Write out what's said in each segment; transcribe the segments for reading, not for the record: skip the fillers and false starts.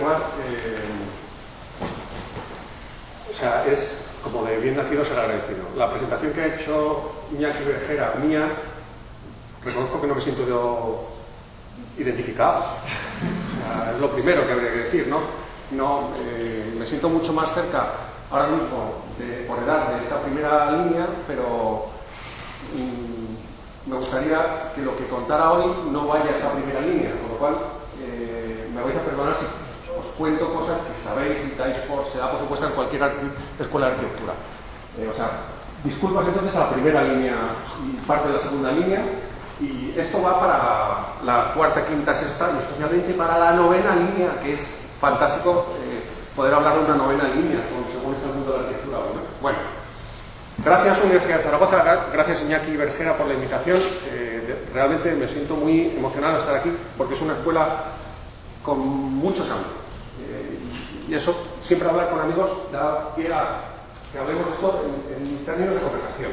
llamar, o sea, es como de bien nacido ser agradecido. La presentación que ha hecho Iñaki Bergera mía, reconozco que no me siento yo identificado. O sea, es lo primero que habría que decir, ¿no? No, me siento mucho más cerca ahora mismo, por edad, de esta primera línea, pero me gustaría que lo que contara hoy no vaya a esta primera línea, con lo cual me vais a perdonar si os cuento cosas que sabéis y se da por supuesto en cualquier escuela de arquitectura. O sea, disculpas entonces a la primera línea y parte de la segunda línea, y esto va para la cuarta, quinta, sexta y especialmente para la novena línea, que es fantástico poder hablar de una novena línea según está el mundo de la arquitectura. Bueno, gracias Universidad de Zaragoza, gracias Iñaki Bergera por la invitación. Realmente me siento muy emocionado de estar aquí porque es una escuela con muchos amigos. Y eso, siempre hablar con amigos da pie a que hablemos esto en términos de conversación.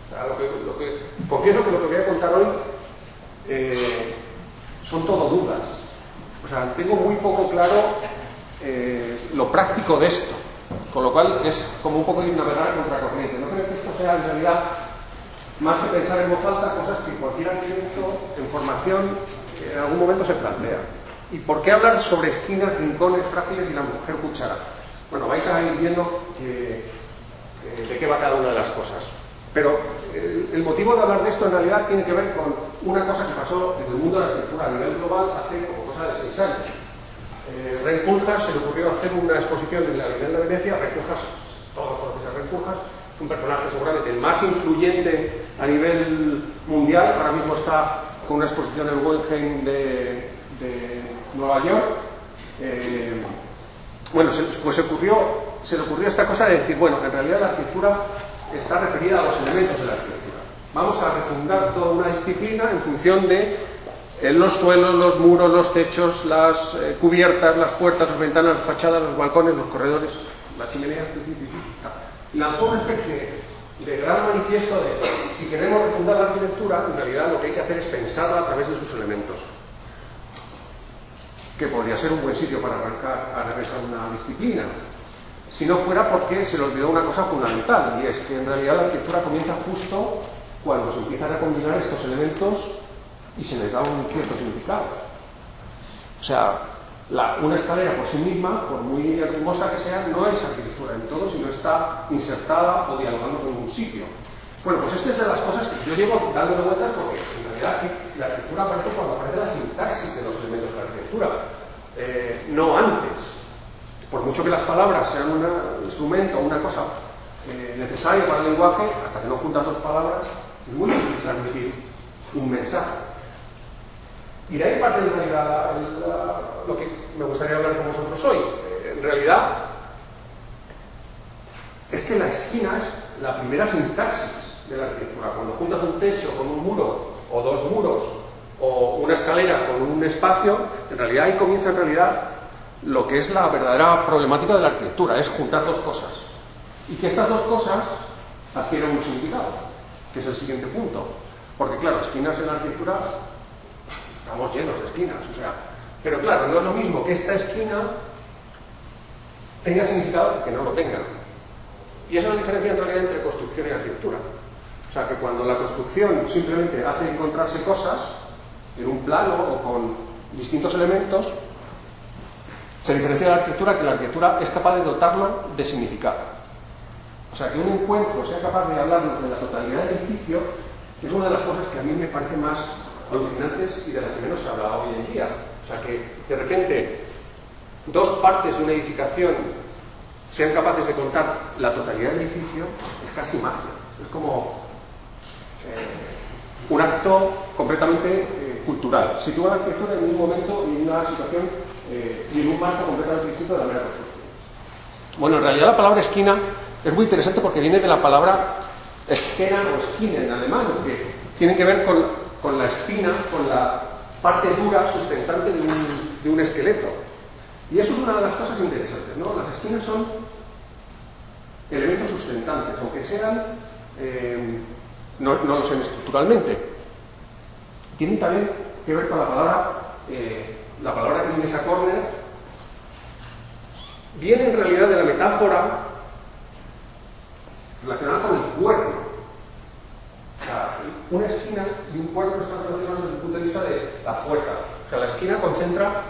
O sea, confieso que lo que voy a contar hoy son todo dudas. O sea, tengo muy poco claro lo práctico de esto, con lo cual es como un poco de navegar a contracorriente. No creo que esto sea en realidad más que pensar en voz alta cosas que cualquier arquitecto en formación en algún momento se plantea. ¿Y por qué hablar sobre esquinas, rincones frágiles y la mujer cuchara? Bueno, vais a ir viendo de qué va cada una de las cosas. Pero el motivo de hablar de esto en realidad tiene que ver con una cosa que pasó en el mundo de la arquitectura a nivel global hace como cosa de 6 años. Ren Koolhaas se le ocurrió hacer una exposición en la Bienal de Venecia. Ren Koolhaas, todos conocen a Ren Koolhaas, un personaje seguramente el más influyente a nivel mundial. Ahora mismo está con una exposición en el Guggenheim de Nueva York. Bueno, pues se le ocurrió esta cosa de decir, bueno, en realidad la arquitectura está referida a los elementos de la arquitectura. Vamos a refundar toda una disciplina en función de los suelos, los muros, los techos, las cubiertas, las puertas, las ventanas, las fachadas, los balcones, los corredores, la chimenea. Lanzó una especie de gran manifiesto de si queremos refundar la arquitectura, en realidad lo que hay que hacer es pensarla a través de sus elementos. Que podría ser un buen sitio para arrancar a revisar una disciplina, si no fuera porque se le olvidó una cosa fundamental, y es que en realidad la arquitectura comienza justo cuando se empiezan a combinar estos elementos y se les da un cierto significado. O sea, una escalera por sí misma, por muy hermosa que sea, no es arquitectura en todo, sino está insertada o dialogando con un sitio. Bueno, pues esta es de las cosas que yo llevo dándole vueltas porque en realidad la arquitectura aparece cuando aparece la sintaxis de los elementos de la arquitectura, no antes. Por mucho que las palabras sean un instrumento o una cosa necesaria para el lenguaje, hasta que no juntas dos palabras, es muy difícil transmitir un mensaje. Y de ahí parte en realidad lo que me gustaría hablar con vosotros hoy. En realidad, es que la esquina es la primera sintaxis de la arquitectura. Cuando juntas un techo con un muro, o dos muros, o una escalera con un espacio, en realidad ahí comienza en realidad lo que es la verdadera problemática de la arquitectura, es juntar dos cosas. Y que estas dos cosas adquieran un significado, que es el siguiente punto. Porque claro, esquinas en la arquitectura, estamos llenos de esquinas, o sea, pero claro, no es lo mismo que esta esquina tenga significado que no lo tenga. Y esa es la diferencia en realidad entre construcción y arquitectura. O sea, que cuando la construcción simplemente hace encontrarse cosas en un plano o con distintos elementos, se diferencia de la arquitectura, que la arquitectura es capaz de dotarlo de significado. O sea, que un encuentro sea capaz de hablarnos de la totalidad del edificio es una de las cosas que a mí me parece más alucinantes y de las que menos se habla hoy en día. O sea, que de repente dos partes de una edificación sean capaces de contar la totalidad del edificio es casi magia. Es como un acto completamente cultural. Sitúa la arquitectura en un momento y en una situación y en un marco completamente distinto de la mera construcción. Bueno, en realidad la palabra esquina es muy interesante porque viene de la palabra esquena o esquina en alemán, que tiene que ver con la espina, con la parte dura sustentante de un esqueleto. Y eso es una de las cosas interesantes, ¿no? Las esquinas son elementos sustentantes, aunque sean, no lo sean estructuralmente. Tienen también que ver con la palabra que viene esa Corner, viene en realidad de la metáfora relacionada con el cuerno. O sea, una esquina y un cuerno están relacionados desde el punto de vista de la fuerza. O sea, la esquina concentra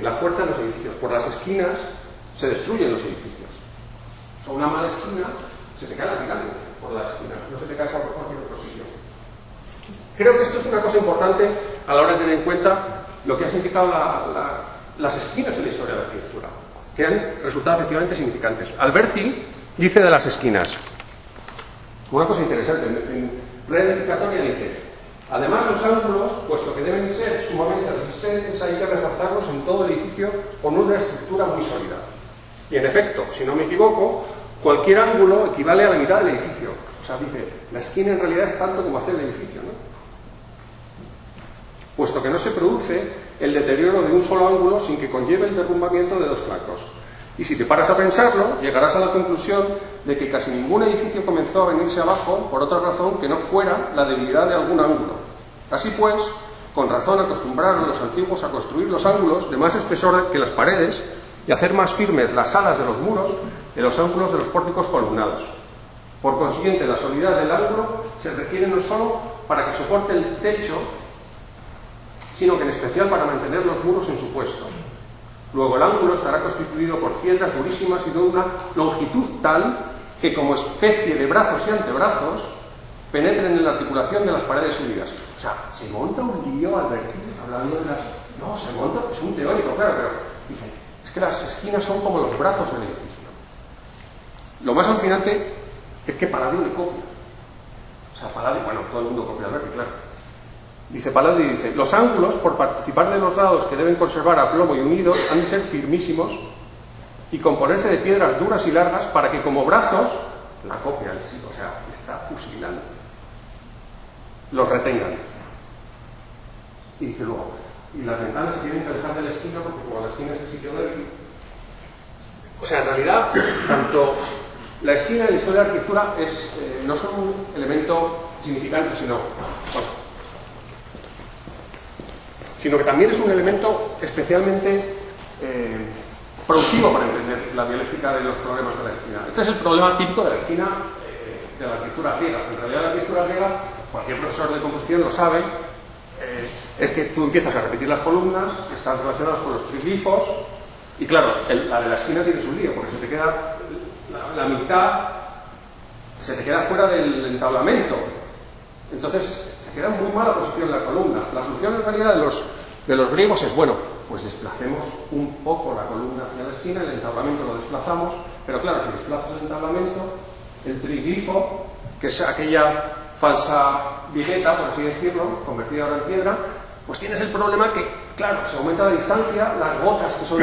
la fuerza en los edificios. Por las esquinas se destruyen los edificios. O sea, una mala esquina se te cae la pirámide por las esquinas, no se te cae por cualquier otro sitio. Creo que esto es una cosa importante a la hora de tener en cuenta lo que ha significado las esquinas en la historia de la arquitectura, que han resultado efectivamente significantes. Alberti dice de las esquinas una cosa interesante. En Red Edificatoria dice: además, los ángulos, puesto que deben ser sumamente resistentes, hay que reforzarlos en todo el edificio con una estructura muy sólida. Y en efecto, si no me equivoco, cualquier ángulo equivale a la mitad del edificio. O sea, dice, la esquina en realidad es tanto como hacer el edificio, ¿no? Puesto que no se produce el deterioro de un solo ángulo sin que conlleve el derrumbamiento de dos flancos. Y si te paras a pensarlo, llegarás a la conclusión de que casi ningún edificio comenzó a venirse abajo por otra razón que no fuera la debilidad de algún ángulo. Así pues, con razón acostumbraron los antiguos a construir los ángulos de más espesor que las paredes y hacer más firmes las alas de los muros que los ángulos de los pórticos columnados. Por consiguiente, la solidez del ángulo se requiere no solo para que soporte el techo, sino que en especial para mantener los muros en su puesto. Luego el ángulo estará constituido por piedras durísimas y de una longitud tal que, como especie de brazos y antebrazos, penetren en la articulación de las paredes unidas. O sea, se monta un lío Alberti hablando de las... No, se monta, es un teórico, claro, pero dice, es que las esquinas son como los brazos del edificio. Lo más alucinante es que Palladio le copia. O sea, Palladio, bueno, todo el mundo copia a Alberti, claro. Dice Palladio, dice, los ángulos, por participar de los lados que deben conservar aplomo y unidos, han de ser firmísimos y componerse de piedras duras y largas para que como brazos, la copia, o sea, está fusilando, los retengan. Y dice luego, y las ventanas se tienen que alejar de la esquina porque como la esquina es el sitio débil. O sea, en realidad, tanto la esquina en la historia de la arquitectura es, no son un elemento significante, sino que también es un elemento especialmente productivo para entender la dialéctica de los problemas de la esquina. Este es el problema típico de la esquina de la arquitectura griega. En realidad la arquitectura griega, cualquier profesor de composición lo sabe, es que tú empiezas a repetir las columnas que están relacionadas con los triglifos y claro, la de la esquina tiene su lío porque se te queda la mitad, se te queda fuera del entablamento. Entonces se queda en muy mala posición la columna. La solución en realidad de los griegos es, bueno, pues desplacemos un poco la columna hacia la esquina, el entablamento lo desplazamos, pero claro, si desplazas el entablamento, el triglifo, que es aquella falsa vigueta, por así decirlo, convertida ahora en piedra, pues tienes el problema que, claro, se aumenta la distancia, las gotas, que son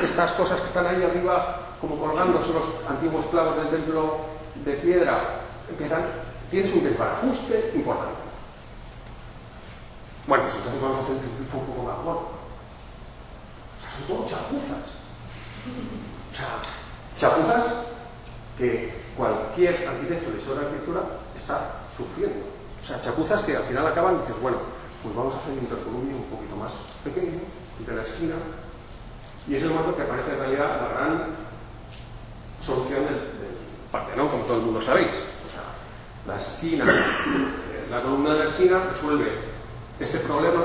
estas cosas que están ahí arriba como colgando, son los antiguos clavos del templo de piedra, tienes un desbarajuste importante. Bueno, pues entonces vamos a hacer un triglifo un poco más gordo. O sea, son todo chapuzas. O sea, chapuzas que cualquier arquitecto de historia de la arquitectura está sufriendo. O sea, chapuzas que al final acaban y dices, bueno, pues vamos a hacer un intercolumnio un poquito más pequeño, de la esquina, y es el momento que aparece en realidad la gran solución del Partenón, como todo el mundo sabéis. O sea, la esquina, la columna de la esquina resuelve este problema,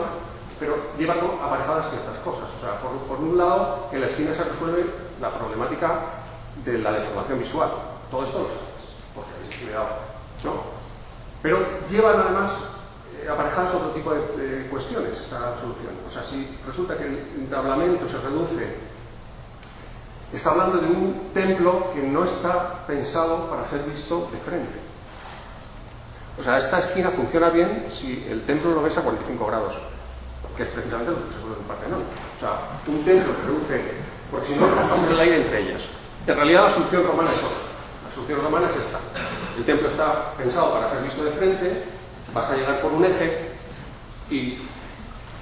pero lleva aparejadas ciertas cosas. O sea, por un lado, en la esquina se resuelve la problemática de la deformación visual. Todo esto lo sabéis, porque habéis estudiado, ¿no? Pero llevan además aparejadas otro tipo de cuestiones esta solución. O sea, si resulta que el entablamento se reduce, está hablando de un templo que no está pensado para ser visto de frente. O sea, esta esquina funciona bien si el templo lo ves a 45 grados, que es precisamente lo que se produce en el Partenón. O sea, un templo que reduce, porque si no, cortamos el aire entre ellas. En realidad la solución romana es otra. La solución romana es esta. El templo está pensado para ser visto de frente, vas a llegar por un eje y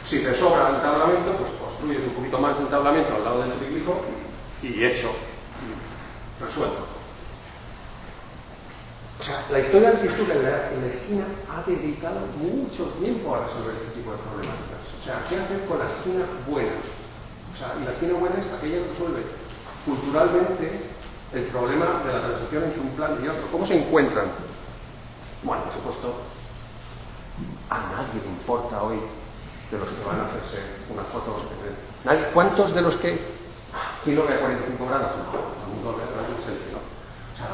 si te sobra el entablamento, pues construyes un poquito más de entablamento al lado del triglifo y hecho, y resuelto. O sea, la historia de la arquitectura en la esquina ha dedicado mucho tiempo a resolver este tipo de problemáticas. O sea, ¿qué hacer con la esquina buena? O sea, y la esquina buena es aquella que resuelve culturalmente el problema de la transición entre un plan y otro. ¿Cómo se encuentran? Bueno, por supuesto, a nadie le importa hoy de los que van a hacerse una foto. ¿Cuántos de los que... ¿Quién lo ve a 45 grados? No, todo el mundo ve a través del selfie, ¿no? O sea,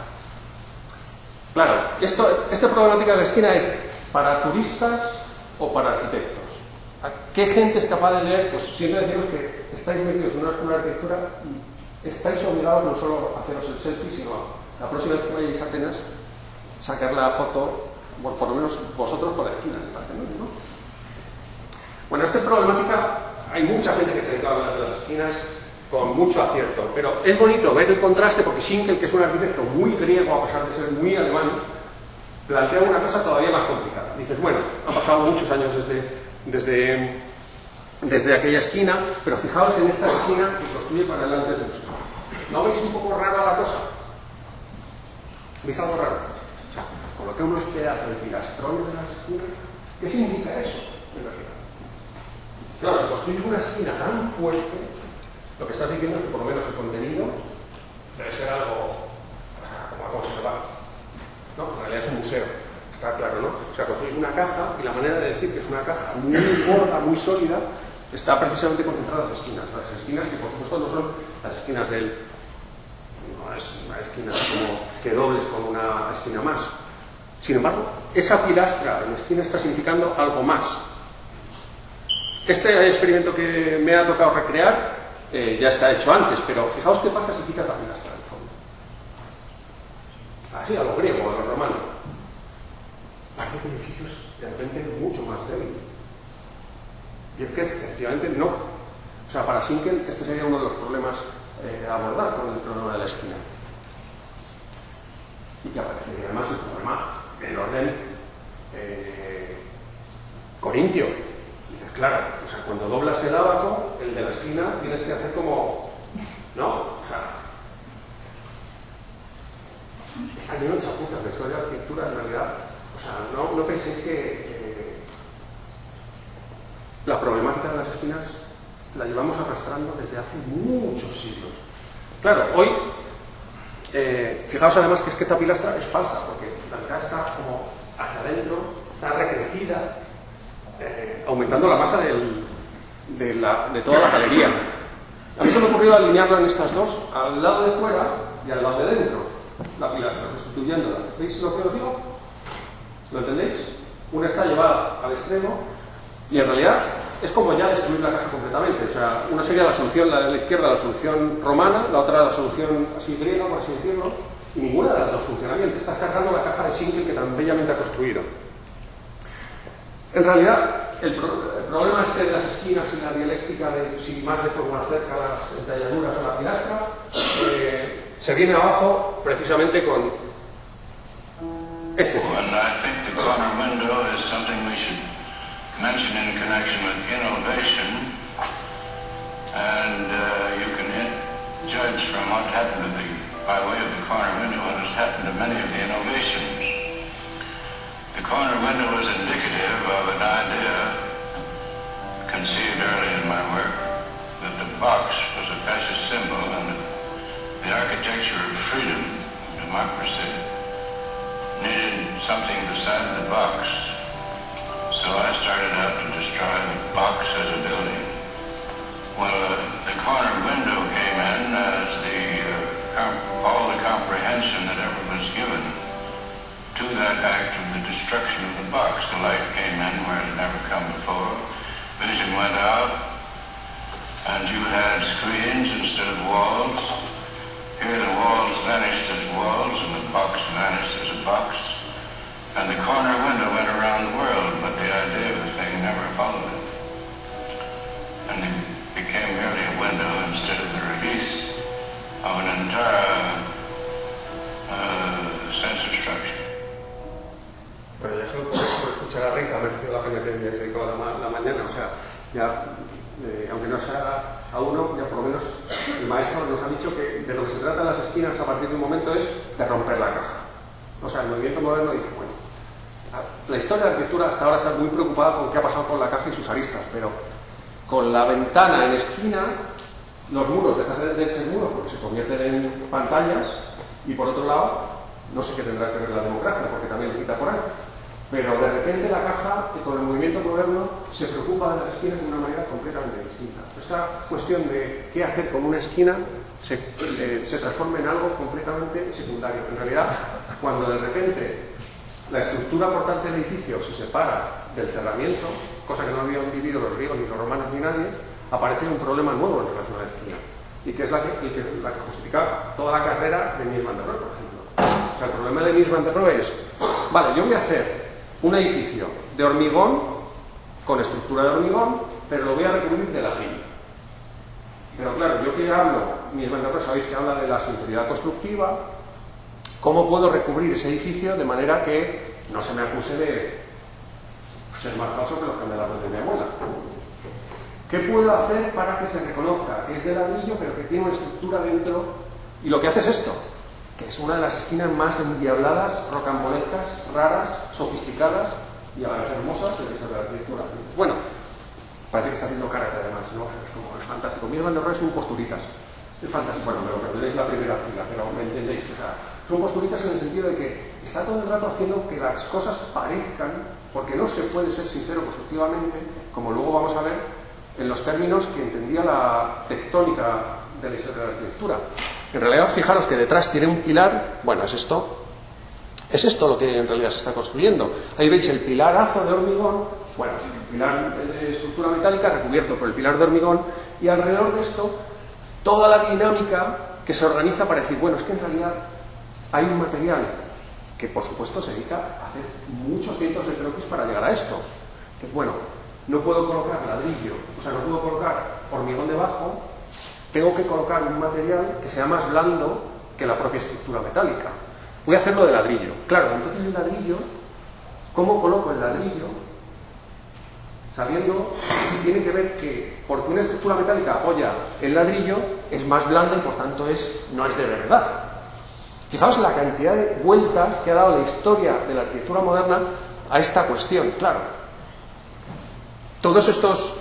claro, esta problemática de la esquina es para turistas o para arquitectos. ¿Qué gente es capaz de leer? Pues siempre decimos que estáis metidos en una escuela de arquitectura y estáis obligados no solo a haceros el selfie, sino la próxima vez que vayáis a Atenas, sacar la foto, bueno, por lo menos vosotros por la esquina, ¿no? Bueno, esta problemática, hay mucha gente que se ha dedicado a hablar de las esquinas con mucho acierto, pero es bonito ver el contraste porque Schinkel, que es un arquitecto muy griego a pesar de ser muy alemán, plantea una cosa todavía más complicada. Dices, bueno, han pasado muchos años desde aquella esquina, pero fijaos en esta esquina que construye para delante del museo. ¿No veis un poco rara la cosa? ¿Veis algo raro? O sea, coloqué unos pedazos de pilastrones en las esquinas. ¿Qué significa eso, en realidad? Claro, si construyes una esquina tan fuerte, lo que estás diciendo es que por lo menos el contenido debe ser algo como algo que se va. No, en realidad es un museo. Está claro, ¿no? O sea, construís una caja y la manera de decir que es una caja muy gorda, muy sólida, está precisamente concentrada en las esquinas. Las esquinas que, por supuesto, no son las esquinas del... No es una esquina como que dobles con una esquina más. Sin embargo, esa pilastra en la esquina está significando algo más. Este experimento que me ha tocado recrear ya está hecho antes, pero fijaos qué pasa si quitas la pilastra del fondo. Así, a lo griego, a lo romano. Parece que el edificio es de repente mucho más débil. Y es que efectivamente no. O sea, para Schinkel este sería uno de los problemas a abordar con el problema de la esquina. Y que aparece además el problema del orden corintio. Dices, claro, o sea, cuando doblas el ábaco, el de la esquina tienes que hacer como... ¿No? O sea... Está lleno de chapuzas de historia de arquitectura, en realidad. O sea, no penséis que la problemática de las esquinas la llevamos arrastrando desde hace muchos siglos. Claro, hoy, fijaos además que es que esta pilastra es falsa, porque la mitad está como hacia adentro, está recrecida, aumentando la masa de toda la galería. A mí se me ha ocurrido alinearla en estas dos, al lado de fuera y al lado de dentro, la pilastra, sustituyéndola. ¿Veis lo que os digo? ¿Lo entendéis? Una está llevada al extremo y en realidad es como ya destruir la caja completamente. O sea, una sería la solución, la de la izquierda, la solución romana, la otra la solución así griega, por así decirlo, y ninguna de las dos funciona bien. Estás cargando la caja de Schinkel que tan bellamente ha construido. En realidad, el problema este de las esquinas y la dialéctica de si más de forma cerca las entalladuras o la pilastra se viene abajo precisamente con este. And I think the corner window is something we should mention in connection with innovation, and you can judge from what happened by way of the corner window what has happened to many of the innovations. The corner window was indicative of an idea conceived early in my work, that the box was a fascist symbol and the architecture of freedom, democracy, needed something beside the box. So I started out to destroy the box as a building. Well, the corner window came in as all the comprehension that ever was given to that act of the destruction of the box. The light came in where it had never come before. Vision went out, and you had screens instead of walls. Here the walls vanished as walls, and the box vanished as a box. And the corner window went around the world, but the idea of the thing never followed it. And it became merely a window instead of the release of an entire sense of structure. Bueno, ya solo por escuchar a Rick ha merecido la pena que me hayáis dedicado la mañana. O sea, ya, aunque no sea a uno, ya por lo menos el maestro nos ha dicho que de lo que se trata en las esquinas a partir de un momento es de romper la caja. O sea, el movimiento moderno dice, bueno, la historia de la arquitectura hasta ahora está muy preocupada con qué ha pasado con la caja y sus aristas, pero con la ventana en esquina los muros dejan de ser muros porque se convierten en pantallas, y por otro lado, no sé qué tendrá que ver la democracia, porque también le cita por ahí, pero de repente la caja, con el movimiento moderno, se preocupa de las esquinas de una manera completamente distinta. Esta cuestión de qué hacer con una esquina se transforma en algo completamente secundario. En realidad, cuando de repente la estructura portante del edificio se separa del cerramiento, cosa que no habían vivido los griegos ni los romanos ni nadie, aparece un problema nuevo en relación a la esquina, y que es la que justifica toda la carrera de Mies van der Rohe, por ejemplo. O sea, el problema de Mies van der Rohe es, vale, yo voy a hacer un edificio de hormigón, con estructura de hormigón, pero lo voy a recubrir de ladrillo. Pero claro, yo que hablo, Mies van der Rohe sabéis que habla de la sinceridad constructiva, ¿cómo puedo recubrir ese edificio de manera que no se me acuse de ser más falso que los candelabros de mi abuela? ¿Qué puedo hacer para que se reconozca que es de ladrillo pero que tiene una estructura dentro? Y lo que hace es esto, que es una de las esquinas más endiabladas, rocambolescas, raras, sofisticadas y a la vez hermosas de la historia de la arquitectura. Bueno, parece que está haciendo carácter además, ¿no? Es fantástico. Mies van der Rohe es un posturitas. Es fantástico. Bueno, me lo perdonéis la primera fila, pero me entendéis. O sea, son posturitas en el sentido de que está todo el rato haciendo que las cosas parezcan, porque no se puede ser sincero constructivamente, como luego vamos a ver, en los términos que entendía la tectónica de la historia de la arquitectura. En realidad, fijaros que detrás tiene un pilar, bueno, es esto lo que en realidad se está construyendo. Ahí veis el pilarazo de hormigón, bueno, el pilar de estructura metálica recubierto por el pilar de hormigón, y alrededor de esto, toda la dinámica que se organiza para decir, bueno, es que en realidad hay un material que, por supuesto, se dedica a hacer muchos cientos de croquis para llegar a esto. Que, bueno, no puedo colocar ladrillo, o sea, no puedo colocar hormigón debajo, tengo que colocar un material que sea más blando que la propia estructura metálica. Voy a hacerlo de ladrillo. Claro, entonces el ladrillo, ¿cómo coloco el ladrillo? Sabiendo que tiene que ver que, porque una estructura metálica apoya el ladrillo, es más blanda y por tanto no es de verdad. Fijaos la cantidad de vueltas que ha dado la historia de la arquitectura moderna a esta cuestión, claro. Todos estos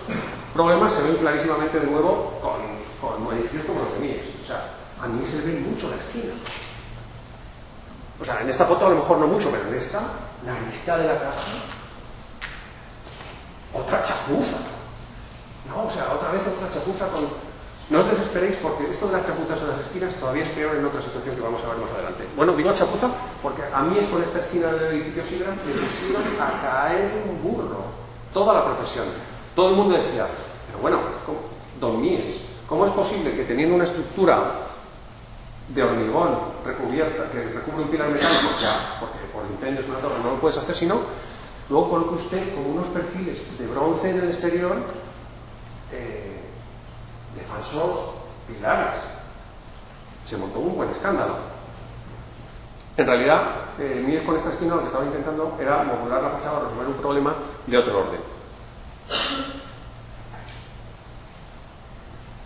problemas se ven clarísimamente de nuevo con edificios como los de Mies. O sea, a mí se ve mucho la esquina. O sea, en esta foto a lo mejor no mucho, pero en esta, la lista de la caja, otra chapuza. No, o sea, otra vez otra chapuza con... No os desesperéis porque esto de las chapuzas en las esquinas todavía es peor en otra situación que vamos a ver más adelante. Bueno, digo chapuza porque a mí es con esta esquina del edificio Sidra me pusieron a caer un burro. Toda la profesión. Todo el mundo decía, pero bueno, don Mies, ¿cómo es posible que teniendo una estructura de hormigón recubierta, que recubre un pilar metálico, ya, porque por incendios una torre no lo puedes hacer, sino luego coloque usted como unos perfiles de bronce en el exterior de falsos pilares? Se montó un buen escándalo. En realidad, Mies con esta esquina lo que estaba intentando era modular la fachada, resolver un problema de otro orden.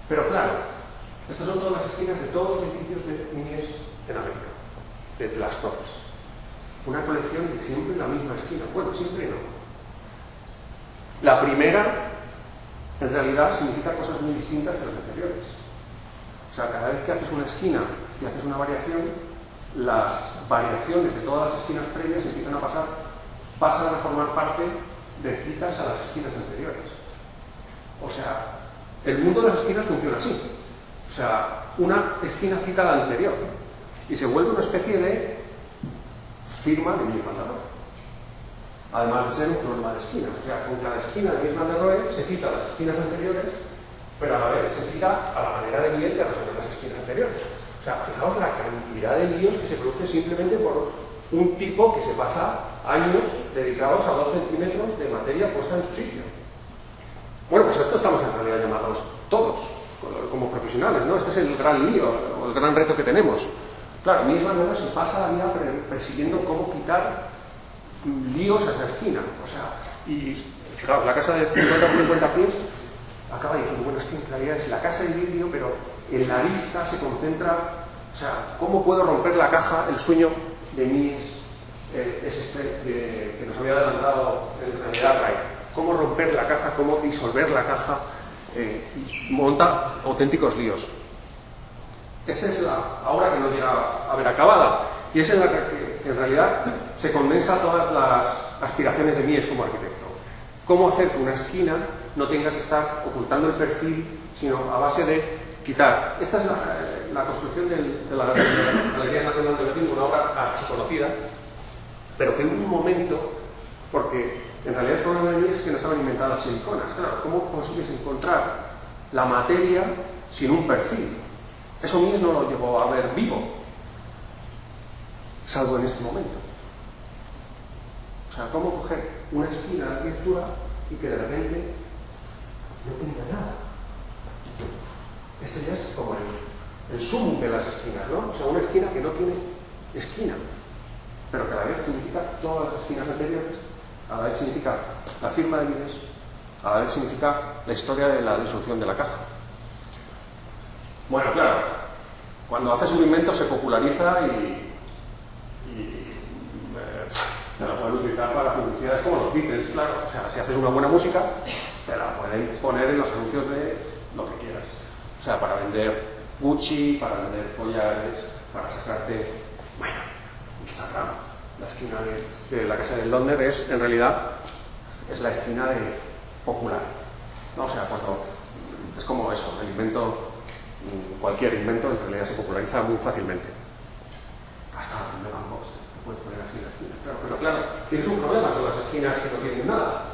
Pero claro, estas son todas las esquinas de todos los edificios de Mies en América, de las torres. Una colección de siempre la misma esquina. Bueno, siempre no. La primera, en realidad, significa cosas muy distintas de las anteriores. O sea, cada vez que haces una esquina y haces una variación, las variaciones de todas las esquinas previas empiezan a pasan a formar parte de citas a las esquinas anteriores. O sea, el mundo de las esquinas funciona así. O sea, una esquina cita a la anterior y se vuelve una especie de firma de Mies van der Rohe. Además de ser un problema de esquinas. O sea, con cada esquina de Mies van der Rohe se cita a las esquinas anteriores, pero a la vez se cita a la manera de Mies de resolver las esquinas anteriores. O sea, fijaos la cantidad de líos que se produce simplemente por un tipo que se pasa años dedicados a 2 centímetros de materia puesta en su sitio. Bueno, pues a esto estamos en realidad llamados todos, como profesionales, ¿no? Este es el gran lío, o el gran reto que tenemos. Claro, Mies van der Rohe se pasa la vida persiguiendo cómo quitar líos a esa esquina. O sea, y fijaos, la casa de 50 pies acaba diciendo, bueno, es que en realidad es la casa de vidrio, pero en la vista se concentra, o sea, ¿cómo puedo romper la caja? El sueño de Mies es este que nos había adelantado en realidad Ray. Cómo romper la caja, cómo disolver la caja monta auténticos líos. Esta es la obra que no llega a ver acabada, y es en la que en realidad se condensa todas las aspiraciones de Mies como arquitecto. Cómo hacer que una esquina no tenga que estar ocultando el perfil, sino a base de quitar. Esta es la construcción de la Galería Nacional de Berlín, una obra archiconocida, pero que en un momento, porque en realidad el problema de Mies es que no estaban inventadas siliconas. Claro, ¿cómo consigues encontrar la materia sin un perfil? Eso Mies no lo llegó a ver vivo, salvo en este momento. O sea, ¿cómo coger una esquina de arquitectura y que de repente no tenga nada? Esto ya es como el sumum de las esquinas, ¿no? O sea, una esquina que no tiene esquina, pero que a la vez significa todas las esquinas anteriores, a la vez significa la firma de Mies, a la vez significa la historia de la disolución de la caja. Bueno, claro, cuando haces un invento se populariza y te la pueden utilizar para publicidades como los Beatles, claro. O sea, si haces una buena música, te la pueden poner en los anuncios de lo que quieras. O sea, para vender Gucci, para vender collares, para sacarte, bueno, Instagram. La esquina de la casa del Londres es, en realidad, es la esquina de popular, ¿no? O sea, cuando es como eso, el invento, cualquier invento en realidad se populariza muy fácilmente. Hasta el Megan Box te puedes poner así en la esquina, claro, pero claro, tienes un problema con las esquinas que no tienen nada.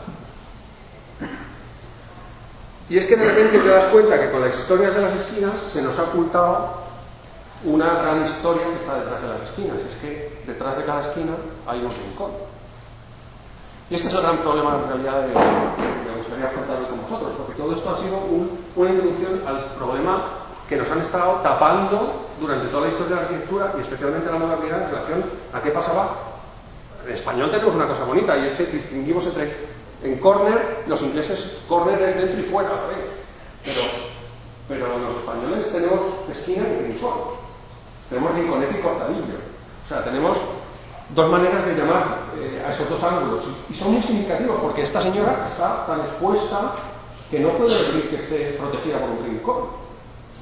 Y es que de repente te das cuenta que con las historias de las esquinas se nos ha ocultado una gran historia que está detrás de las esquinas. Es que detrás de cada esquina hay un rincón. Y este es el gran problema en realidad que me gustaría afrontar hoy con vosotros, porque todo esto ha sido una introducción al problema que nos han estado tapando durante toda la historia de la arquitectura y especialmente la modernidad en relación a qué pasaba. En español tenemos una cosa bonita y es que distinguimos en corner, los ingleses corner es dentro y fuera, pero los españoles tenemos esquina y rincón. Tenemos rinconete y cortadillo. O sea, tenemos dos maneras de llamar a esos dos ángulos. Y son muy significativos porque esta señora está tan expuesta que no puede decir que esté protegida por un rincón.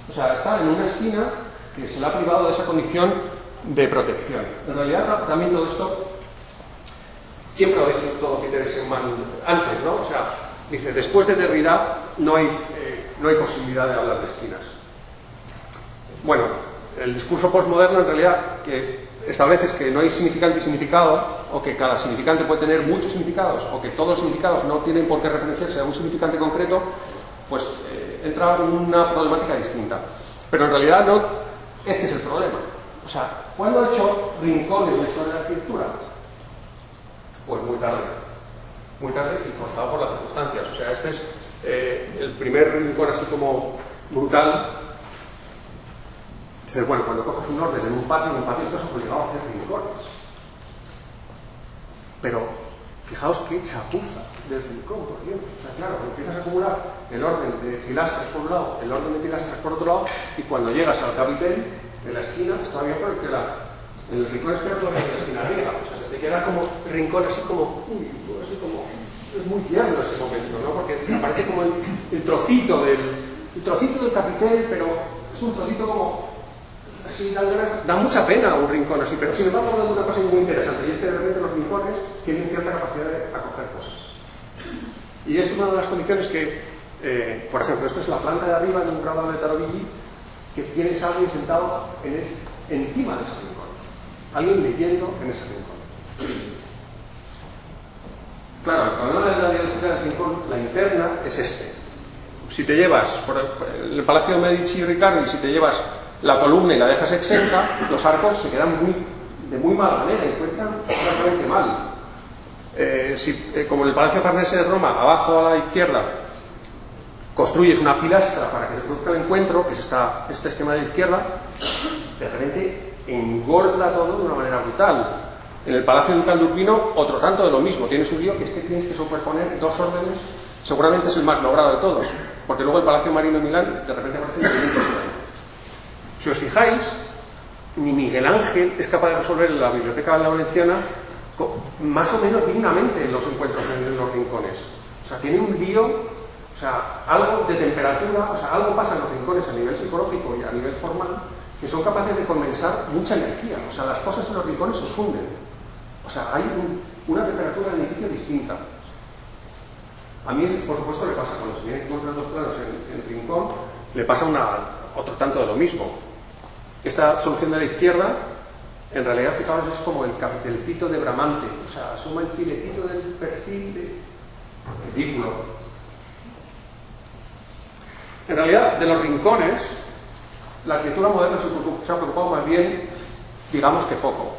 O sea, está en una esquina que se le ha privado de esa condición de protección. En realidad, también todo esto, siempre lo ha dicho todo Peter Semman antes, ¿no? O sea, dice, después de Derrida no hay posibilidad de hablar de esquinas. Bueno, el discurso postmoderno en realidad que establece que no hay significante y significado, o que cada significante puede tener muchos significados, o que todos los significados no tienen por qué referenciarse a un significante concreto, pues entra en una problemática distinta. Pero en realidad no, este es el problema. O sea, ¿cuándo ha hecho rincones la historia de la arquitectura? Pues muy tarde y forzado por las circunstancias. O sea, este es el primer rincón así como brutal. Dices, bueno, cuando coges un orden en un patio estás obligado a hacer rincones. Pero fijaos qué chapuza del rincón, por Dios. O sea, claro, empiezas a acumular el orden de pilastras por un lado, el orden de pilastras por otro lado, y cuando llegas al capitel, en la esquina, está bien porque el rincón es peor que la esquina griega. O sea, se te queda como el rincón así como, es muy tierno ese momento, ¿no? Porque aparece como el trocito del capitel, pero es un trocito como así, da mucha pena un rincón así, pero sin embargo hablando de una cosa muy interesante, y es que de repente los rincones tienen cierta capacidad de acoger cosas. Y esto es una de las condiciones que, por ejemplo, esto es la planta de arriba de un grabado de Tarovigi, que tienes a alguien sentado encima de ese rincón, alguien leyendo en ese rincón. Claro, el problema de la dialéctica del rincón, la interna, es este. Si te llevas, por el Palacio de Medici y Riccardi, si te llevas la columna y la dejas exenta, los arcos se quedan de muy mala manera, encuentran francamente mal. Como en el Palacio Farnese de Roma, abajo a la izquierda, construyes una pilastra para que se produzca el encuentro, que es este esquema de la izquierda, de repente engorda todo de una manera brutal. En el Palacio Ducal de Urbino, otro tanto de lo mismo. Tienes un lío que es que tienes que superponer dos órdenes. Seguramente es el más logrado de todos, porque luego el Palacio Marino de Milán de repente aparece en 500 años. Si os fijáis, ni Miguel Ángel es capaz de resolver en la Biblioteca Laurenciana más o menos dignamente los encuentros en los rincones. O sea, tiene un lío, o sea, sea, algo de temperatura, o sea, algo pasa en los rincones a nivel psicológico y a nivel formal que son capaces de condensar mucha energía. O sea, las cosas en los rincones se funden. O sea, hay una temperatura de edificio distinta. A mí, por supuesto, le pasa cuando se vienen con los dos planos en el rincón, le pasa otro tanto de lo mismo. Esta solución de la izquierda, en realidad, fijaos, es como el capitelcito de Bramante. O sea, asoma el filetito del perfil de ridículo. En realidad, de los rincones, la arquitectura moderna se ha preocupado más bien, digamos que poco.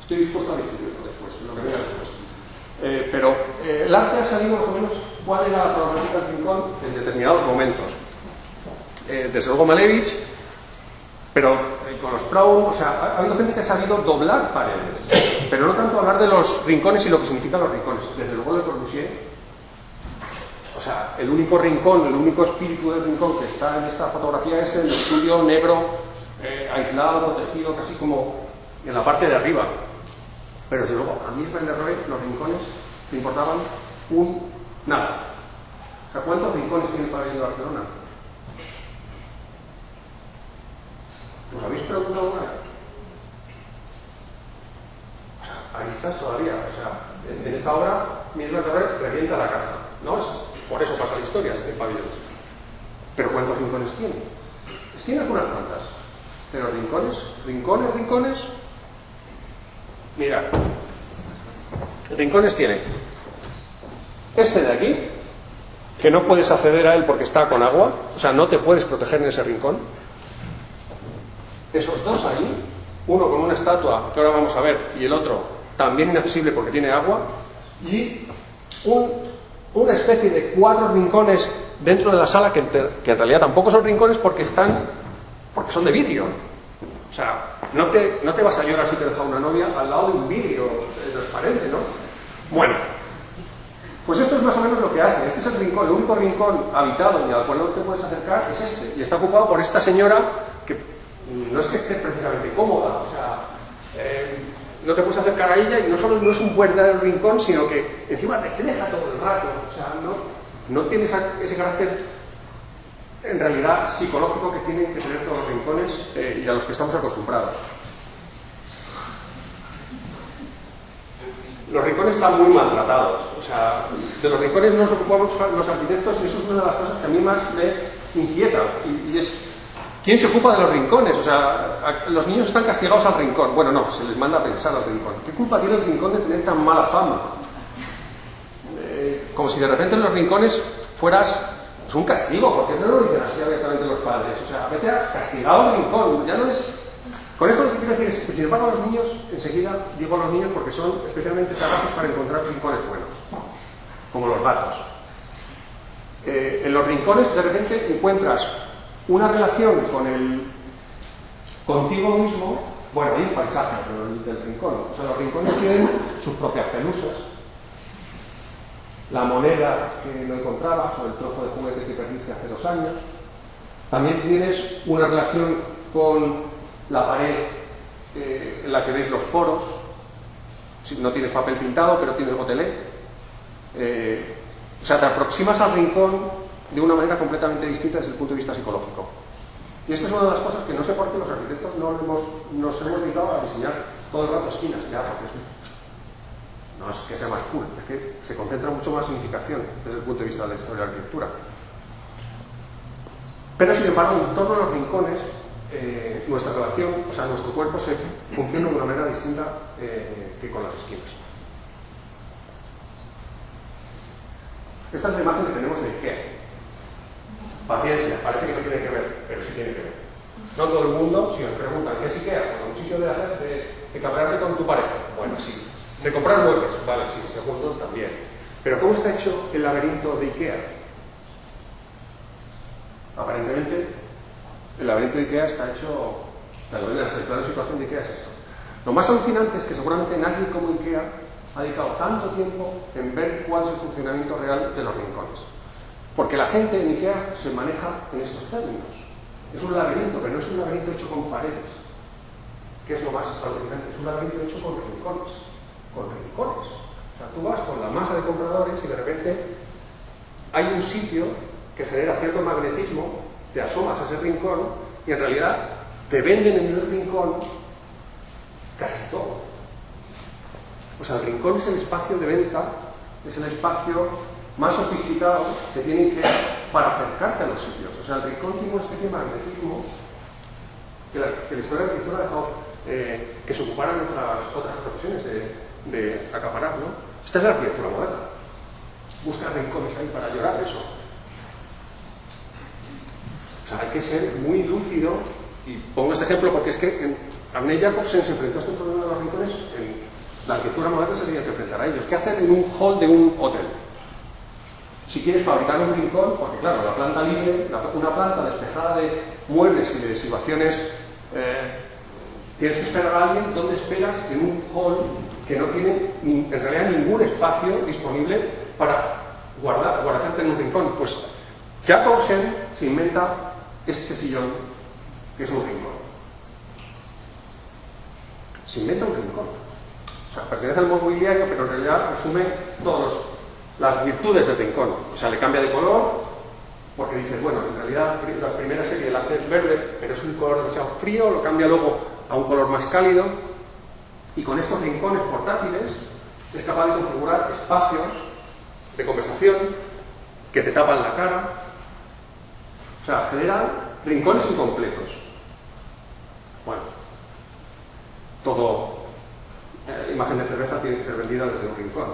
Estoy dispuesto a discutirlo después, lo que venga después. Pero el arte ha sabido más o menos cuál era la problemática del rincón en determinados momentos. Desde luego Malevich, pero con los Proud, o sea, ha habido gente que ha sabido doblar paredes, pero no tanto hablar de los rincones y lo que significan los rincones. Desde luego Le Corbusier, o sea, el único rincón, el único espíritu del rincón que está en esta fotografía es el estudio negro, aislado, protegido, casi como en la parte de arriba. Pero desde luego, a mí Van der Rohe, los rincones me importaban nada. O sea, ¿cuántos rincones tiene el pabellón de Barcelona? ¿Os habéis preguntado alguna vez? O sea, ahí estás todavía. O sea, en esta obra, Mies Van der Rohe revienta la caja, ¿no? Por eso pasa la historia, este pabellón. Pero ¿cuántos rincones tiene? Tiene algunas cuantas. Pero rincones. Mira, rincones tiene este de aquí, que no puedes acceder a él porque está con agua, o sea, no te puedes proteger en ese rincón. Esos dos ahí, uno con una estatua, que ahora vamos a ver, y el otro también inaccesible porque tiene agua, y una especie de 4 rincones dentro de la sala que en realidad tampoco son rincones porque son de vidrio. O sea, no te vas a llorar si te deja una novia al lado de un vidrio transparente, ¿no? Bueno, pues esto es más o menos lo que hace. Este es el rincón, el único rincón habitado y al cual no te puedes acercar es este. Y está ocupado por esta señora que no es que esté precisamente cómoda, o sea, no te puedes acercar a ella y no solo no es un verdadero rincón, sino que encima refleja todo el rato. O sea, no tiene ese carácter en realidad psicológico que tienen que tener todos los rincones y a los que estamos acostumbrados. Los rincones están muy maltratados. O sea, de los rincones nos ocupamos los arquitectos y eso es una de las cosas que a mí más me inquieta. Y es, ¿quién se ocupa de los rincones? O sea, los niños están castigados al rincón. Bueno, no, se les manda a pensar al rincón. ¿Qué culpa tiene el rincón de tener tan mala fama? Como si de repente en los rincones fueras... Es un castigo, porque no lo dicen así abiertamente los padres. O sea, vete a castigado el rincón. Ya no es... Con esto lo que quiero decir es que, sin embargo, los niños, enseguida digo los niños porque son especialmente sagaces para encontrar rincones buenos, como los gatos. En los rincones, de repente, encuentras una relación contigo mismo. Bueno, hay un paisaje del rincón. O sea, los rincones tienen sus propias pelusas. La moneda que no encontrabas o el trozo de juguete que perdiste hace 2 años. También tienes una relación con la pared en la que ves los poros. Si no tienes papel pintado, pero tienes gotelé. O sea, te aproximas al rincón de una manera completamente distinta desde el punto de vista psicológico. Y esta es una de las cosas que no sé por qué los arquitectos nos hemos dedicado a diseñar todo el rato esquinas, ya, porque no es que sea más cool, es que se concentra mucho más significación desde el punto de vista de la historia de la arquitectura. Pero sin embargo, en todos los rincones, nuestra relación, o sea, nuestro cuerpo se funciona de una manera distinta que con las esquinas. Esta es la imagen que tenemos de IKEA. Paciencia, parece que no tiene que ver, pero sí tiene que ver. No todo el mundo, si os preguntan ¿qué es IKEA? Pues un sitio de cabrearte con tu pareja. Bueno, sí. De comprar muebles, vale, sí, segundo también. Pero ¿cómo está hecho el laberinto de IKEA? Aparentemente, el laberinto de IKEA está hecho... El plano de situación de IKEA es esto. Lo más alucinante es que seguramente nadie como IKEA ha dedicado tanto tiempo en ver cuál es el funcionamiento real de los rincones. Porque la gente en IKEA se maneja en estos términos. Es un laberinto, pero no es un laberinto hecho con paredes, que es lo más alucinante. Es un laberinto hecho con rincones. O sea, tú vas con la masa de compradores y de repente hay un sitio que genera cierto magnetismo, te asomas a ese rincón y en realidad te venden en el rincón casi todo. O sea, el rincón es el espacio de venta, es el espacio más sofisticado que tienen que para acercarte a los sitios. O sea, el rincón tiene una especie de magnetismo que la historia de la pintura ha dejado que se ocuparan otras profesiones de acaparar, ¿no? Esta es la arquitectura moderna. Busca rincones ahí para llorar eso. O sea, hay que ser muy lúcido, y pongo este ejemplo porque es que Arne Jacobsen se enfrentó a este problema de los rincones. En la arquitectura moderna se tenía que enfrentar a ellos. ¿Qué hacen en un hall de un hotel? Si quieres fabricar un rincón, porque claro, la planta libre, una planta despejada de muebles y de situaciones, tienes que esperar a alguien. ¿Dónde esperas? En un hall que no tiene en realidad ningún espacio disponible para guardarte en un rincón. Pues Jacobsen se inventa este sillón, que es un rincón. Se inventa un rincón. O sea, pertenece al mobiliario, pero en realidad resume todas las virtudes del rincón. O sea, le cambia de color, porque dice, bueno, en realidad la primera serie la hace verde, pero es un color demasiado frío, lo cambia luego a un color más cálido, y con estos rincones portátiles es capaz de configurar espacios de conversación que te tapan la cara. O sea, generan rincones incompletos. Bueno, todo imagen de cerveza tiene que ser vendida desde un rincón.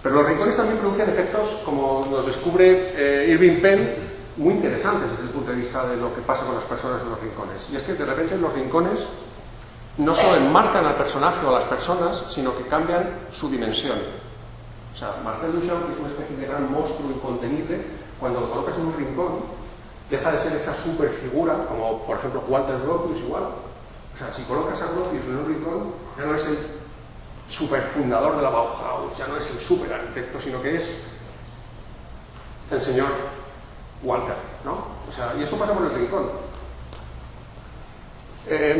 Pero los rincones también producen efectos, como nos descubre Irving Penn, muy interesantes desde el punto de vista de lo que pasa con las personas en los rincones. Y es que de repente los rincones no solo enmarcan al personaje o a las personas, sino que cambian su dimensión. O sea, Marcel Duchamp, que es una especie de gran monstruo incontenible, cuando lo colocas en un rincón, deja de ser esa superfigura, como por ejemplo Walter Gropius igual. O sea, si colocas a Gropius en un rincón, ya no es el superfundador de la Bauhaus, ya no es el super arquitecto, sino que es el señor Walter, ¿no? O sea, y esto pasa por el rincón.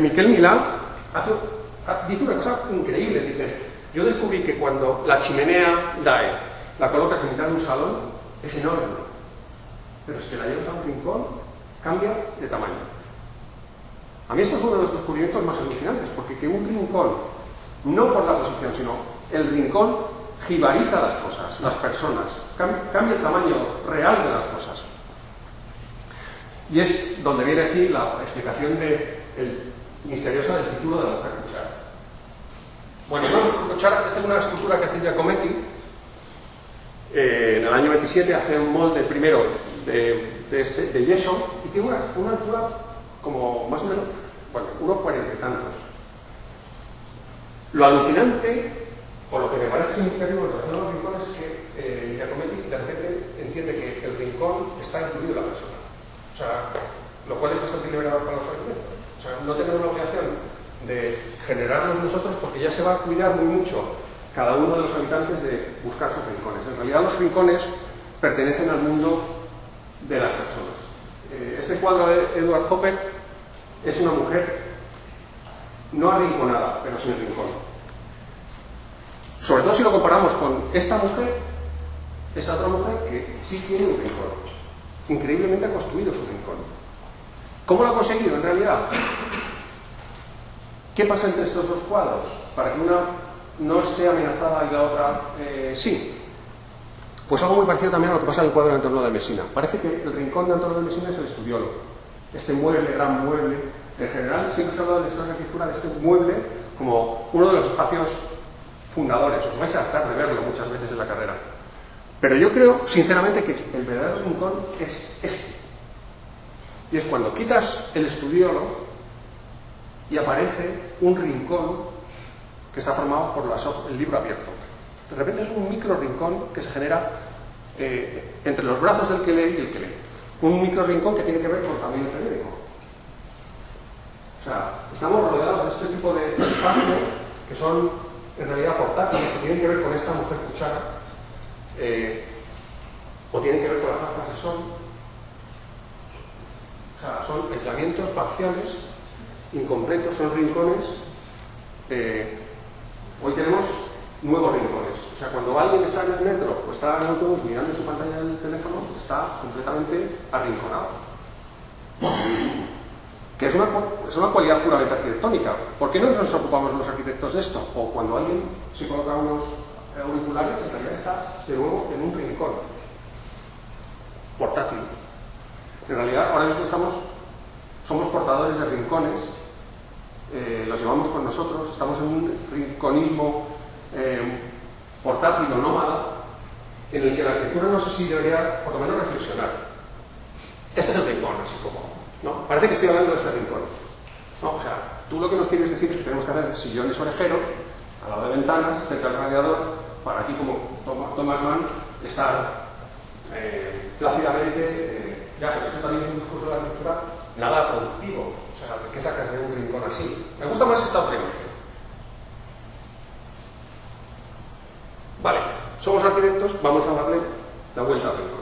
Miquel Milà dice una cosa increíble, dice: yo descubrí que cuando la chimenea DAE la colocas en mitad de un salón, es enorme, pero si te la llevas a un rincón, cambia de tamaño. A mí esto es uno de los descubrimientos más alucinantes, porque que un rincón, no por la posición, sino el rincón jibariza las cosas, las personas, cambia el tamaño real de las cosas. Y es donde viene aquí la explicación misteriosa del título de la mujer cuchara. Bueno, la cuchara, esta es una escultura que hace Giacometti en el año 27, hace un molde primero de yeso, y tiene una altura como más o menos, bueno, unos 40 y tantos. Lo alucinante, o lo que me parece significativo en relación a los rincones, es que Giacometti de repente entiende que el rincón está incluido en la persona. O sea, lo cual es bastante liberador para los arquitectos. O sea, no tenemos la obligación de generarlos nosotros, porque ya se va a cuidar muy mucho cada uno de los habitantes de buscar sus rincones. En realidad los rincones pertenecen al mundo de las personas. Este cuadro de Edward Hopper es una mujer no arrinconada, pero sin rincón. Sobre todo si lo comparamos con esta mujer, esta otra mujer que sí tiene un rincón. Increíblemente ha construido su rincón. ¿Cómo lo ha conseguido en realidad? ¿Qué pasa entre estos dos cuadros? Para que una no esté amenazada y la otra sí. Pues algo muy parecido también a lo que pasa en el cuadro de Antonio de Messina. Parece que el rincón de Antonio de Messina es el estudiolo. Este mueble, gran mueble. En general, siempre se ha hablado en la historia de la arquitectura de este mueble como uno de los espacios fundadores. Os vais a hartar de verlo muchas veces en la carrera. Pero yo creo, sinceramente, que el verdadero rincón es este. Y es cuando quitas el estudiolo y aparece un rincón que está formado por el libro abierto. De repente es un micro rincón que se genera entre los brazos del que lee y el que lee. Un micro rincón que tiene que ver con el tamaño periódico. O sea, estamos rodeados de este tipo de espacios que son en realidad portátiles, que tienen que ver con esta mujer cuchara, o tienen que ver con las gafas de sol. O sea, son aislamientos parciales, incompletos, son rincones. Hoy tenemos nuevos rincones. sea, cuando alguien está en el metro o está en el autobús mirando su pantalla del teléfono, está completamente arrinconado. Que es una cualidad puramente arquitectónica. ¿Por qué no nos ocupamos los arquitectos de esto? O cuando alguien se coloca unos auriculares, en realidad está de nuevo en un rincón portátil. En realidad, ahora mismo somos portadores de rincones, los llevamos con nosotros, estamos en un rinconismo portátil o nómada, en el que la arquitectura no sé si debería, por lo menos, reflexionar. Ese es el rincón, así como, ¿no? Parece que estoy hablando de este rincón. No, o sea, tú lo que nos quieres decir es que tenemos que hacer sillones orejeros, al lado de ventanas, cerca del radiador, para aquí, como Thomas Mann, estar plácidamente, ya, pero esto también es un discurso de la arquitectura nada productivo. O sea, ¿qué sacas de un rincón así? Me gusta más esta otra imagen. Vale, somos arquitectos, vamos a darle la vuelta al rincón.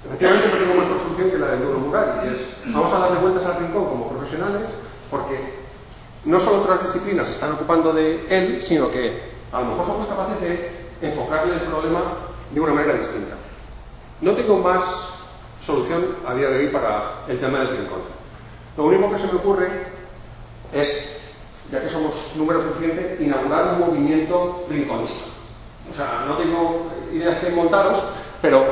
Efectivamente, no tengo mejor solución que la del muro mural, y es, vamos a darle vueltas al rincón como profesionales, porque no solo otras disciplinas se están ocupando de él, sino que a lo mejor somos capaces de enfocarle el problema de una manera distinta. No tengo más solución a día de hoy para el tema del rincón. Lo único que se me ocurre es, ya que somos número suficiente, inaugurar un movimiento rinconista. O sea, no tengo ideas que montaros, pero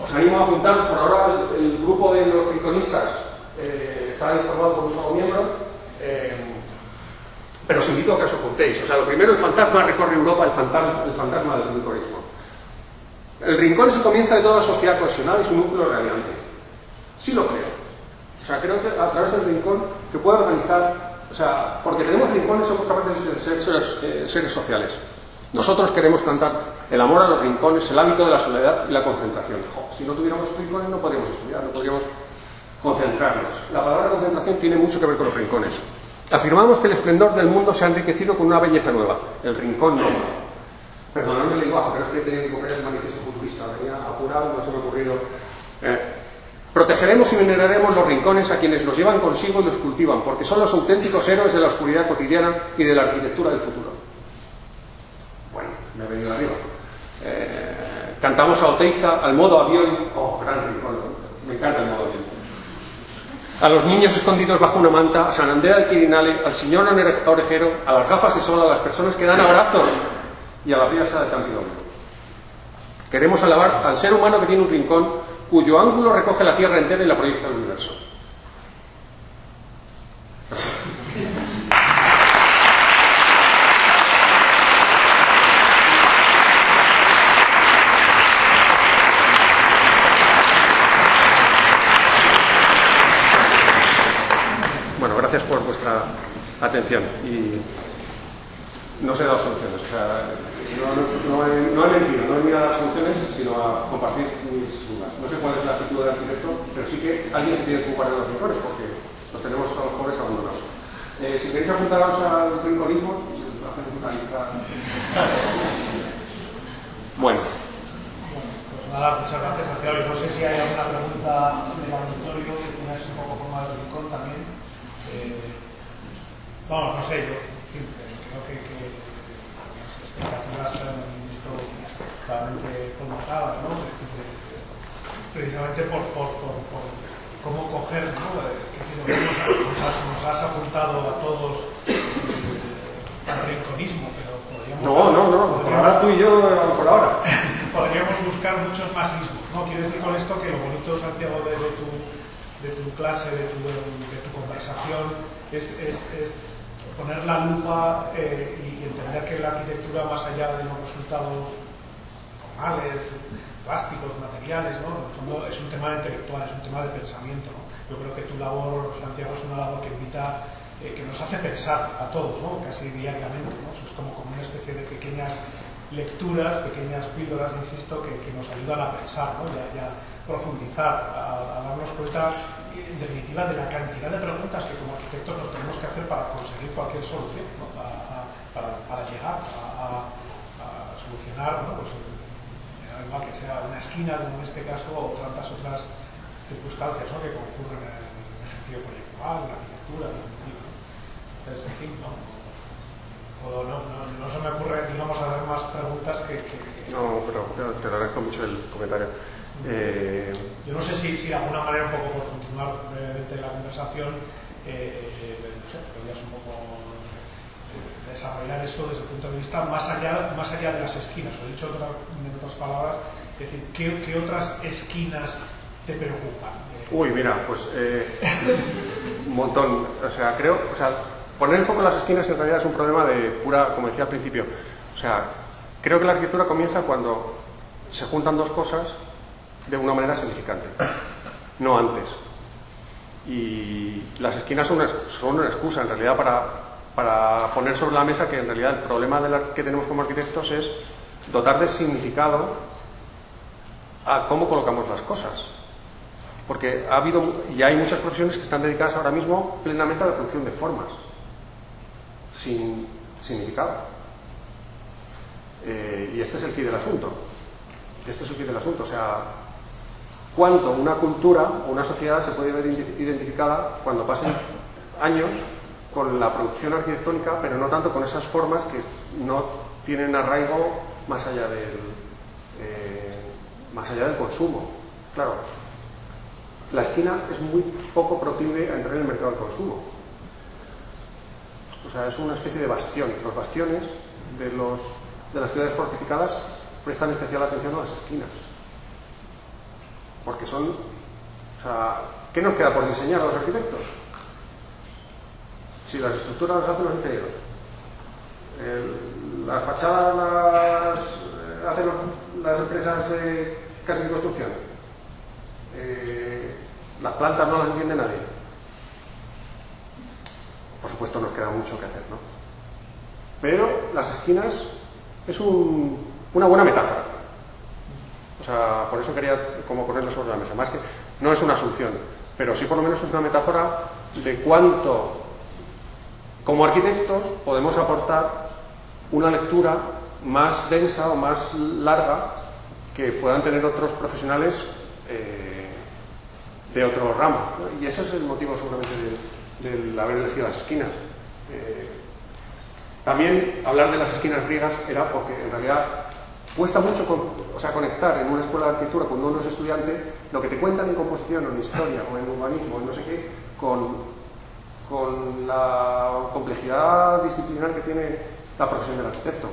os animo a apuntaros. Por ahora el grupo de los rinconistas está informado por un solo miembro, pero os invito a que os apuntéis. O sea, lo primero, el fantasma recorre Europa, el fantasma del rinconismo. El rincón es el comienzo de toda sociedad cohesionada y su núcleo radiante. Sí lo creo. O sea, creo que a través del rincón que puede organizar, o sea, porque tenemos rincones somos capaces de ser seres sociales. Nosotros queremos cantar el amor a los rincones, el hábito de la soledad y la concentración. Si no tuviéramos rincones no podríamos estudiar, no podríamos concentrarnos. La palabra concentración tiene mucho que ver con los rincones. Afirmamos que el esplendor del mundo se ha enriquecido con una belleza nueva, el rincón nómada. Perdonadme el lenguaje, pero es que he tenido que coger el manifiesto futurista, venía apurado, no se me ha ocurrido. Protegeremos y veneraremos los rincones a quienes los llevan consigo y los cultivan, porque son los auténticos héroes de la oscuridad cotidiana y de la arquitectura del futuro. Bueno, me he venido arriba. Cantamos a Oteiza, al modo avión. Oh, gran rincón, me encanta el modo avión. A los niños escondidos bajo una manta, a San Andrea del Quirinale, al señor orejero, a las gafas de sol, a las personas que dan abrazos y a la pieza del Campidómetro. Queremos alabar al ser humano que tiene un rincón cuyo ángulo recoge la Tierra entera y la proyecta al universo. Bueno, gracias por vuestra atención y no os he dado soluciones, o sea, no he venido a dar soluciones, sino a compartir mis dudas. No sé cuál es la actitud del arquitecto, pero sí que alguien se tiene que ocupar de los rincones, porque los tenemos a los pobres abandonados. Si queréis apuntaros al rinconismo, hacemos una lista. Bueno. Pues nada, muchas gracias, Santiago. No sé si hay alguna pregunta del auditorio que tengáis un poco como el rincón también. Vamos, no sé, yo, en fin, creo que las expectativas se han visto claramente connotadas, ¿no? Precisamente por cómo coger, ¿no? Nos has apuntado a todos al rinconismo, pero podríamos... No, por ahora tú y yo, por ahora. Podríamos buscar muchos más ismos, ¿no? Quiero decir con esto que lo bonito, Santiago, de tu clase, de tu conversación, es poner la lupa y entender que la arquitectura, más allá de los resultados formales, plásticos, materiales, ¿no? En el fondo es un tema intelectual, es un tema de pensamiento, ¿no? Yo creo que tu labor, Santiago, es una labor que invita, que nos hace pensar a todos, ¿no? Casi diariamente, ¿no? Es como una especie de pequeñas lecturas, pequeñas píldoras, insisto, que nos ayudan a pensar, ¿no? Y a profundizar, a darnos cuenta, en definitiva, de la cantidad de preguntas que como arquitectos nos tenemos que hacer para conseguir cualquier solución, ¿no? para llegar a solucionar, ¿no? Pues, igual que sea una esquina, como en este caso, o tantas otras circunstancias, ¿no? Que concurren en el ejercicio proyectual, en la arquitectura, en fin, ¿no? Entonces, en fin, ¿no? no se me ocurre, digamos, hacer más preguntas que... No, pero te agradezco mucho el comentario. Yo no sé si de alguna manera, un poco por continuar brevemente la conversación, no sé, podrías un poco desarrollar eso desde el punto de vista más allá de las esquinas. Lo he dicho en otras palabras, es decir, ¿qué otras esquinas te preocupan? Uy, mira, pues un montón. O sea, poner el foco en las esquinas en realidad es un problema de pura, como decía al principio. O sea, creo que la arquitectura comienza cuando se juntan dos cosas de una manera significante, no antes. Y las esquinas son una excusa en realidad para poner sobre la mesa que en realidad el problema que tenemos como arquitectos es dotar de significado a cómo colocamos las cosas. Porque ha habido y hay muchas profesiones que están dedicadas ahora mismo plenamente a la producción de formas, sin significado. Y este es el quid del asunto. O sea, cuánto una cultura o una sociedad se puede ver identificada cuando pasen años con la producción arquitectónica, pero no tanto con esas formas que no tienen arraigo más allá del consumo. Claro, la esquina es muy poco proclive a entrar en el mercado del consumo. O sea, es una especie de bastión. Los bastiones de las ciudades fortificadas prestan especial atención a las esquinas. Porque son... O sea, ¿qué nos queda por diseñar a los arquitectos? Si las estructuras las hacen los ingenieros, las fachadas las hacen las empresas casi de construcción, las plantas no las entiende nadie. Por supuesto nos queda mucho que hacer, ¿no? Pero las esquinas es una buena metáfora. O sea, por eso quería como ponerlo sobre la mesa. Más que no es una solución, pero sí por lo menos es una metáfora de cuánto como arquitectos podemos aportar una lectura más densa o más larga que puedan tener otros profesionales de otro ramo, ¿no? Y ese es el motivo seguramente del haber elegido las esquinas. También hablar de las esquinas griegas era porque en realidad cuesta mucho conectar en una escuela de arquitectura cuando uno es estudiante lo que te cuentan en composición o en historia o en urbanismo o en no sé qué con la complejidad disciplinar que tiene la profesión del arquitecto,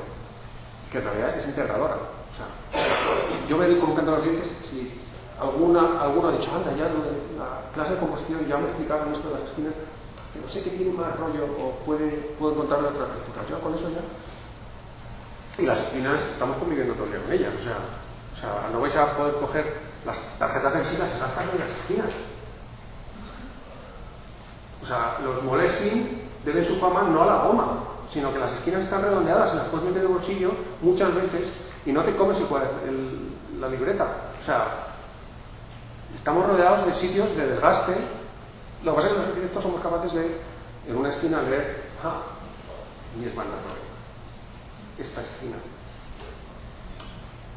que en realidad es integradora. O sea, yo me doy como un canto a los dientes si alguno ha dicho, anda, ya la clase de composición ya me explicaron esto de las esquinas, pero sé que tiene más rollo o puedo encontrarle otra arquitectura. Yo con eso ya... Y las esquinas, estamos conviviendo todo el día con ellas. O sea, no vais a poder coger las tarjetas de visitas y gastarlas en las esquinas. O sea, los Moleskine deben su fama no a la goma, sino que las esquinas están redondeadas y las puedes meter en el bolsillo muchas veces y no te comes la libreta. O sea, estamos rodeados de sitios de desgaste. Lo que pasa es que los arquitectos somos capaces de, en una esquina, leer, y es banda esta esquina.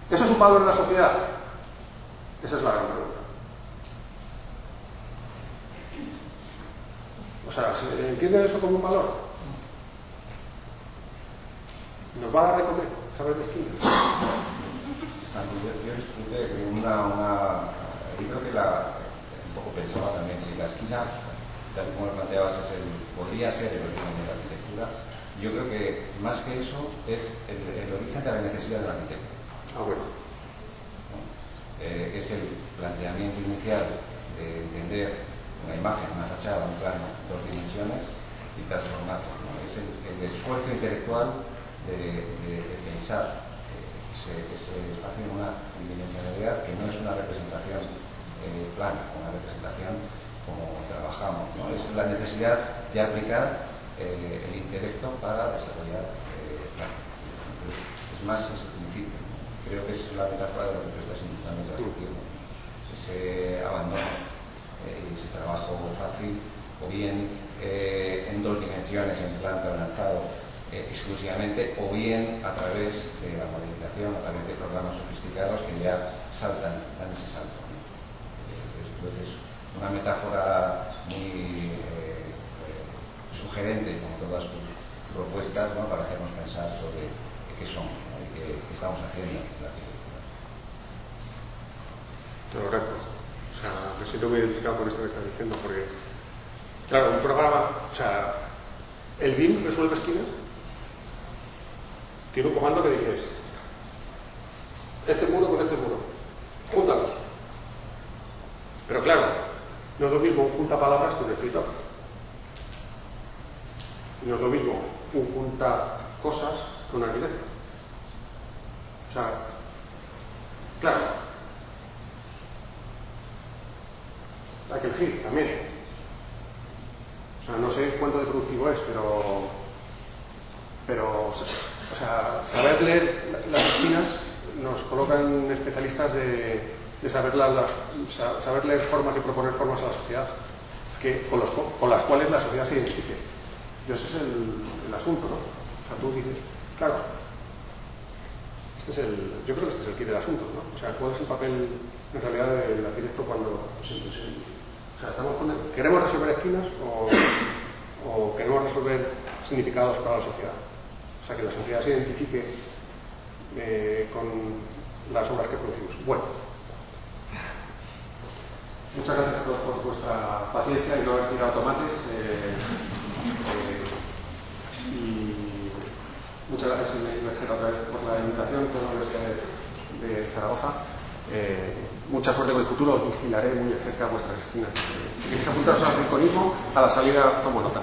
¿Eso es un valor en la sociedad? Esa es la gran pregunta. O sea, ¿se entiende eso como un valor? ¿Nos va a dar de comer saber de esquina? Yo creo que un poco pensaba también, si la esquina, tal como lo planteabas, podría ser el origen de la arquitectura. Yo creo que más que eso es el origen de la necesidad del arquitecto. Bueno. Es el planteamiento inicial de entender una imagen, una fachada, un plano, dos dimensiones y transformarlo, ¿no? Es el esfuerzo intelectual de pensar ese espacio en una dimensionalidad que no es una representación plana, una representación como trabajamos, ¿no? Es la necesidad de aplicar el intelecto para desarrollar planos. Es más ese principio, ¿no? Creo que es la metáfora de lo que tú estás intentando transmitir, ¿no? Ese abandono y ese trabajo fácil, o bien en dos dimensiones, en planta o en alzado exclusivamente, o bien a través de la modelización, a través de programas sofisticados que ya dan ese salto, ¿no? Es una metáfora muy sugerente, como todas tus propuestas, ¿no?, para hacernos pensar sobre qué somos, ¿no?, y qué estamos haciendo en la arquitectura. Correcto. O sea, me siento muy identificado con esto que estás diciendo, porque, claro, un programa, o sea, el BIM resuelve esquinas, tiene un comando que dices, este muro con este muro, júntalos. Pero claro, no es lo mismo un junta palabras que un escritor. No es lo mismo un junta cosas que un arquitecto. O sea, claro, hay que elegir también. O sea, no sé cuánto de productivo es, pero o sea, saber leer las esquinas nos colocan especialistas de saber leer formas y proponer formas a la sociedad con las cuales la sociedad se identifique. Y ese es el asunto, ¿no? O sea, tú dices, claro, yo creo que este es el quid del asunto, ¿no? O sea, ¿cuál es el papel en realidad del arquitecto cuando o sea, ¿queremos resolver esquinas o queremos resolver significados para la sociedad? O sea, que la sociedad se identifique con las obras que producimos. Bueno, muchas gracias a todos por vuestra paciencia y no haber tirado tomates. Y muchas gracias otra vez por la invitación, por la Universidad de Zaragoza. Mucha suerte con el futuro, os vigilaré muy de cerca vuestras esquinas. Si queréis apuntaros al rinconismo, a la salida tomo nota.